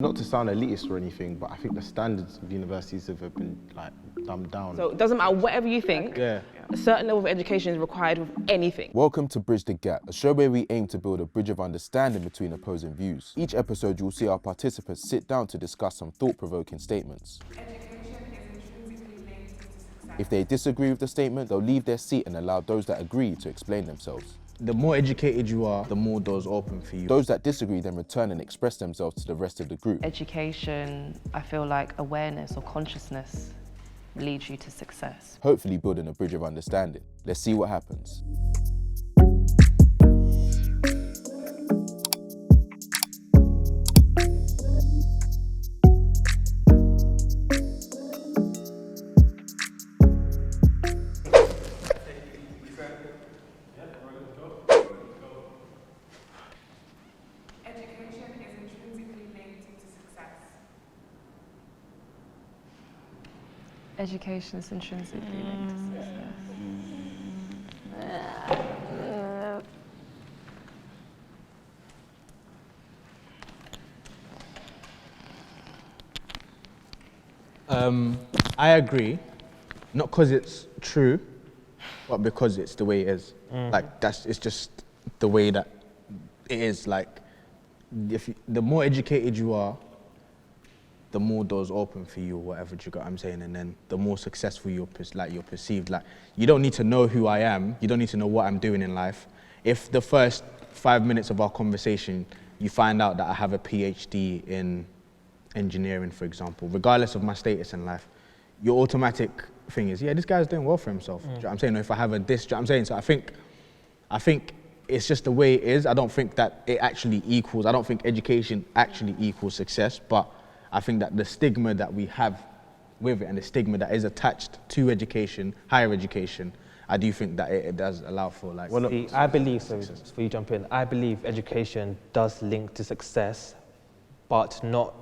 Not to sound elitist or anything, but I think the standards of universities have been like dumbed down. So it doesn't matter whatever you think, a certain level of education is required with anything. Welcome to Bridge the Gap, a show where we aim to build a bridge of understanding between opposing views. Each episode you'll see our participants sit down to discuss some thought-provoking statements. If they disagree with the statement, they'll leave their seat and allow those that agree to explain themselves. The more educated you are, the more doors open for you. Those that disagree then return and express themselves to the rest of the group. Education, I feel like awareness or consciousness leads you to success. Hopefully building a bridge of understanding. Let's see what happens. Education is intrinsically linked to success. I agree, not because it's true, but because it's the way it is. Like it's just the way that it is. Like, the more educated you are, the more doors open for you, or whatever, do you get what I'm saying? And then the more successful you're perceived. Like, you don't need to know who I am. You don't need to know what I'm doing in life. If the first 5 minutes of our conversation, you find out that I have a PhD in engineering, for example, regardless of my status in life, your automatic thing is, yeah, this guy's doing well for himself. Do you know what I'm saying? Or if I have a this, do you know what I'm saying? So I think it's just the way it is. I don't think that it actually equals, I don't think education actually equals success, but I think that the stigma that we have with it and the stigma that is attached to education, higher education, I do think that it does allow for like... Well, I believe, so before you jump in, I believe education does link to success, but not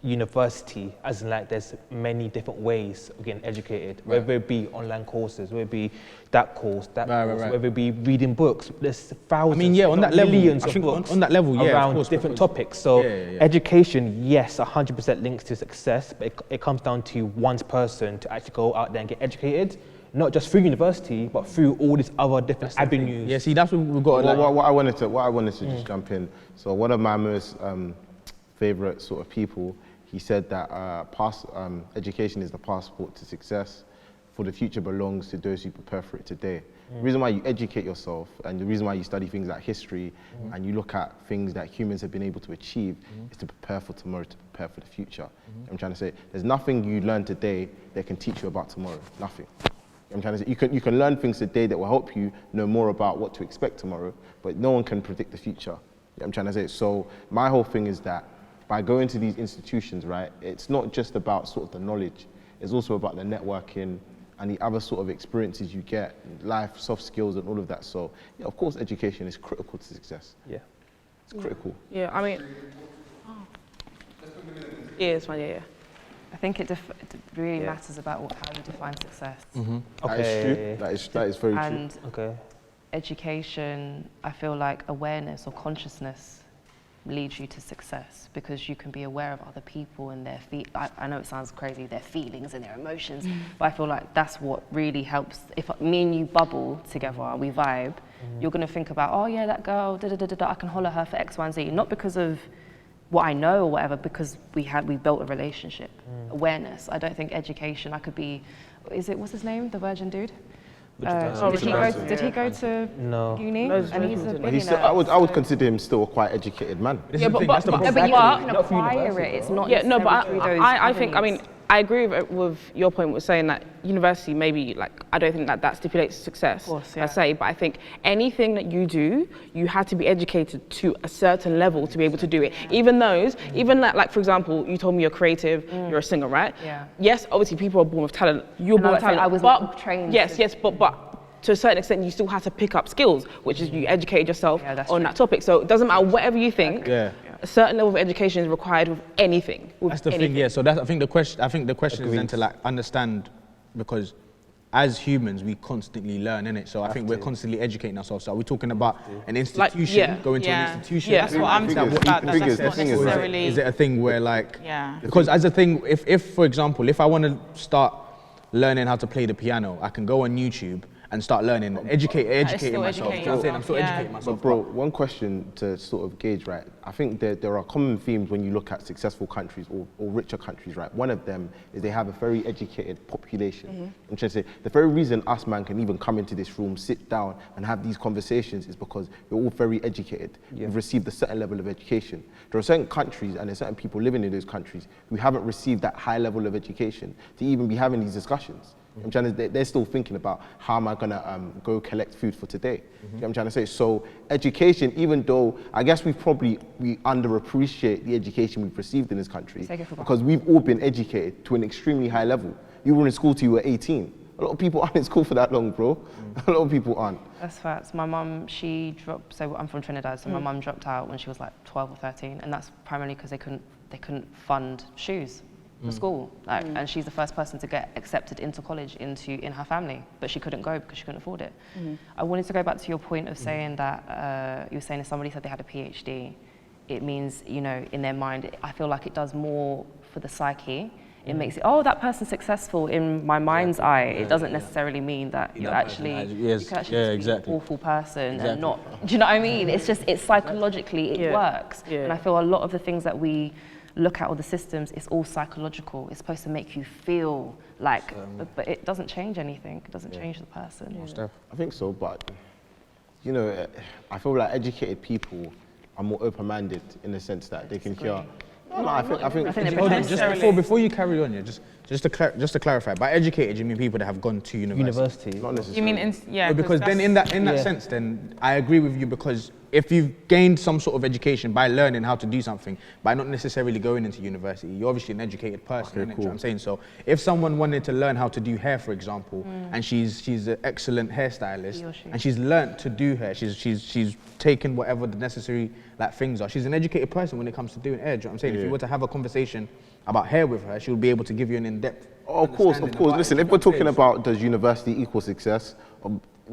university, as in like there's many different ways of getting educated, whether it be online courses, whether it be that course, whether it be reading books. There's thousands, on that level, millions I of think books on that level, around different topics. So education, yes, 100% links to success, but it comes down to one person to actually go out there and get educated, not just through university, but through all these other different avenues. Yeah, see, that's what we've got. What I wanted to just jump in. So one of my most favorite sort of people, he said that education is the passport to success. For the future belongs to those who prepare for it today. The reason why you educate yourself and the reason why you study things like history and you look at things that humans have been able to achieve is to prepare for tomorrow, to prepare for the future. I'm trying to say, there's nothing you learn today that can teach you about tomorrow. Nothing. I'm trying to say, you can learn things today that will help you know more about what to expect tomorrow, but no one can predict the future. I'm trying to say, so my whole thing is that by going to these institutions, right, it's not just about sort of the knowledge, it's also about the networking and the other sort of experiences you get, life, soft skills and all of that. So, yeah, of course, education is critical to success. Yeah. It's critical. Yeah, I mean, yeah, it's fine, yeah. I think it really matters about how you define success. That is true. That is very true. And education, I feel like awareness or consciousness leads you to success, because you can be aware of other people and their I know it sounds crazy, their feelings and their emotions, but I feel like that's what really helps. If me and you bubble together, we vibe, you're gonna think about, oh yeah, that girl, I can holler her for X, Y, and Z, not because of what I know or whatever, because we built a relationship. Awareness. I don't think education, I could be, what's his name, the virgin dude? Did he go to uni? And he's a billionaire. I would consider him still a quite educated man. Yeah, but you can acquire it. It's not. Yeah, no, but I think, I mean, I agree with your point with saying that university maybe, like, I don't think that stipulates success, of course, I say, but I think anything that you do, you have to be educated to a certain level to be able to do it. Even like for example, you told me you're creative, you're a singer, right? Yeah. Yes, obviously people are born with talent. You're born with talent. I was not trained. Yes, but to a certain extent, you still have to pick up skills, which is you educate yourself on that topic. So it doesn't matter whatever you think. A certain level of education is required with anything. That's the thing, yeah. So I think the question is then to like understand, because as humans, we constantly learn, innit? So I think we're constantly educating ourselves. So are we talking about an institution, going to an institution? Yeah, that's what I'm talking about. That's not necessarily... Is it a thing where like... Yeah. Because as a thing, if for example, if I want to start learning how to play the piano, I can go on YouTube and start learning, educating myself. You know what I'm saying? I'm still educating myself. But bro, one question to sort of gauge, right? I think there are common themes when you look at successful countries or richer countries, right? One of them is they have a very educated population. I'm trying to say, the very reason us, man, can even come into this room, sit down and have these conversations is because we're all very educated. We've received a certain level of education. There are certain countries and there's certain people living in those countries who haven't received that high level of education to even be having these discussions. I'm trying to, they're still thinking about how am I gonna go collect food for today. You know what I'm trying to say? So education, even though I guess we underappreciate the education we've received in this country because we've all been educated to an extremely high level. You were in school till you were 18. A lot of people aren't in school for that long, bro. A lot of people aren't. That's facts. My mum, she dropped, so I'm from Trinidad, so my mum dropped out when she was like 12 or 13, and that's primarily because they couldn't fund shoes for school. And she's the first person to get accepted into college in her family, but she couldn't go because she couldn't afford it. I wanted to go back to your point of saying that, you were saying if somebody said they had a PhD, it means, you know, in their mind, I feel like it does more for the psyche. It makes it, oh, that person's successful in my mind's eye. It doesn't necessarily mean that you actually, you can actually be an awful person and not, do you know what I mean? It's just, it's psychologically, it works. And I feel a lot of the things that we look at, all the systems, it's all psychological. It's supposed to make you feel like, but it doesn't change anything. It doesn't change the person. I think so, but, you know, I feel like educated people are more open-minded in the sense that they can hear. No, I think hold on, just before you carry on, just to clarify, by educated you mean people that have gone to university? Not necessarily. You mean, No, because then in that sense, then I agree with you, because if you've gained some sort of education by learning how to do something, by not necessarily going into university, you're obviously an educated person, innit? You know what I'm saying? So if someone wanted to learn how to do hair, for example, and she's an excellent hairstylist, and she's learnt to do hair, she's taken whatever the necessary like things are. She's an educated person when it comes to doing hair. Do you know what I'm saying? If you were to have a conversation about hair with her, she'll be able to give you an in-depth. Oh, of course. Listen, if we're talking about does university equal success,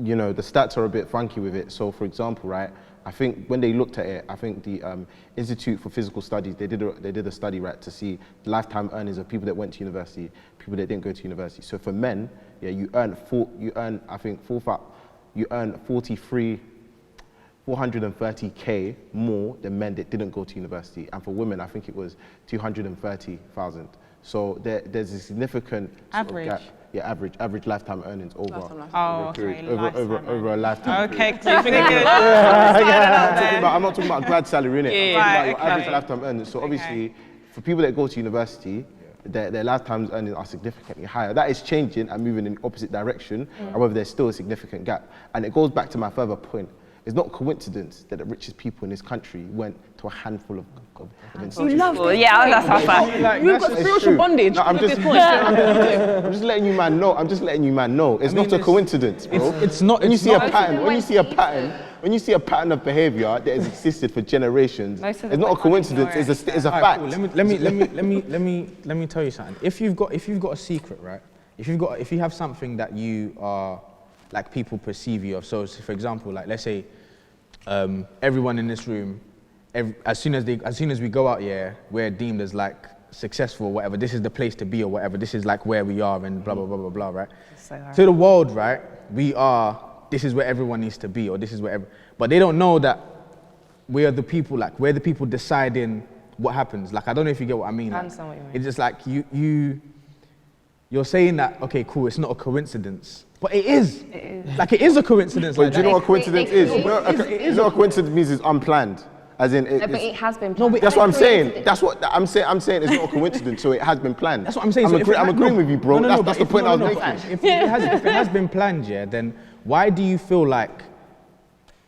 you know, the stats are a bit funky with it. So, for example, right, I think when they looked at it, I think the Institute for Physical Studies, they did a study, right, to see lifetime earnings of people that went to university, people that didn't go to university. So for men, yeah, you earn 430K more than men that didn't go to university. And for women, I think it was 230,000. So there's a significant average. Gap. Yeah, average lifetime earnings over over a lifetime. Okay, so you're feeling good. I'm not talking about grad salary, innit? I'm talking about your average lifetime earnings. So obviously, for people that go to university, their lifetime earnings are significantly higher. That is changing and moving in the opposite direction. However, there's still a significant gap. And it goes back to my further point. It's not a coincidence that the richest people in this country went to a handful of institutions. You love it. Yeah, that's how fast. You've got spiritual bondage. No, I'm just letting you man know. It's not a coincidence, bro. It's not. When you see a pattern of behavior that has existed for generations, it's not a coincidence. It's a fact. Cool. Let me tell you something. If you've got a secret, right? If you have something that you are, like, people perceive you of. So for example, like, let's say everyone in this room, as soon as we go out here, we're deemed as like successful or whatever. This is the place to be or whatever. This is like where we are and blah blah blah blah blah, right? To the world, right? This is where everyone needs to be, or this is where but they don't know that we are the people, like, we're the people deciding what happens. Like, I don't know if you get what I mean. I understand what you mean. It's just like you're saying that, okay, cool, it's not a coincidence. But it is. It is. Like, it is a coincidence. But do you know what coincidence is? You know what coincidence means? Is unplanned. As in, but it has been planned. No, that's what I'm saying. That's what I'm saying. I'm saying it's not a coincidence, so it has been planned. That's what I'm saying. I'm agreeing with you, bro. That's the point I was making. If it has been planned, yeah, then why do you feel like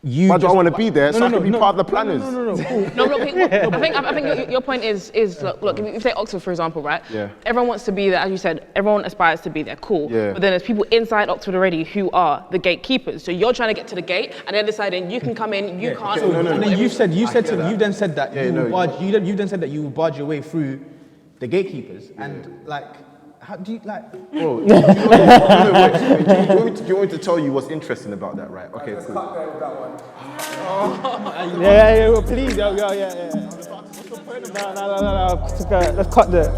why do I want to be there? So I can be part of the planners. I think your point is look, if you take Oxford, for example, right? Yeah. Everyone wants to be there, as you said, everyone aspires to be there, cool. Yeah. But then there's people inside Oxford already who are the gatekeepers. So you're trying to get to the gate and they're deciding you can come in, you can't. And then you've then said that you would barge your way through the gatekeepers. And like, How do you like? Bro, do you want me to tell you what's interesting about that, right? Okay, cool. Yeah, well, please, yeah. No. Let's cut the.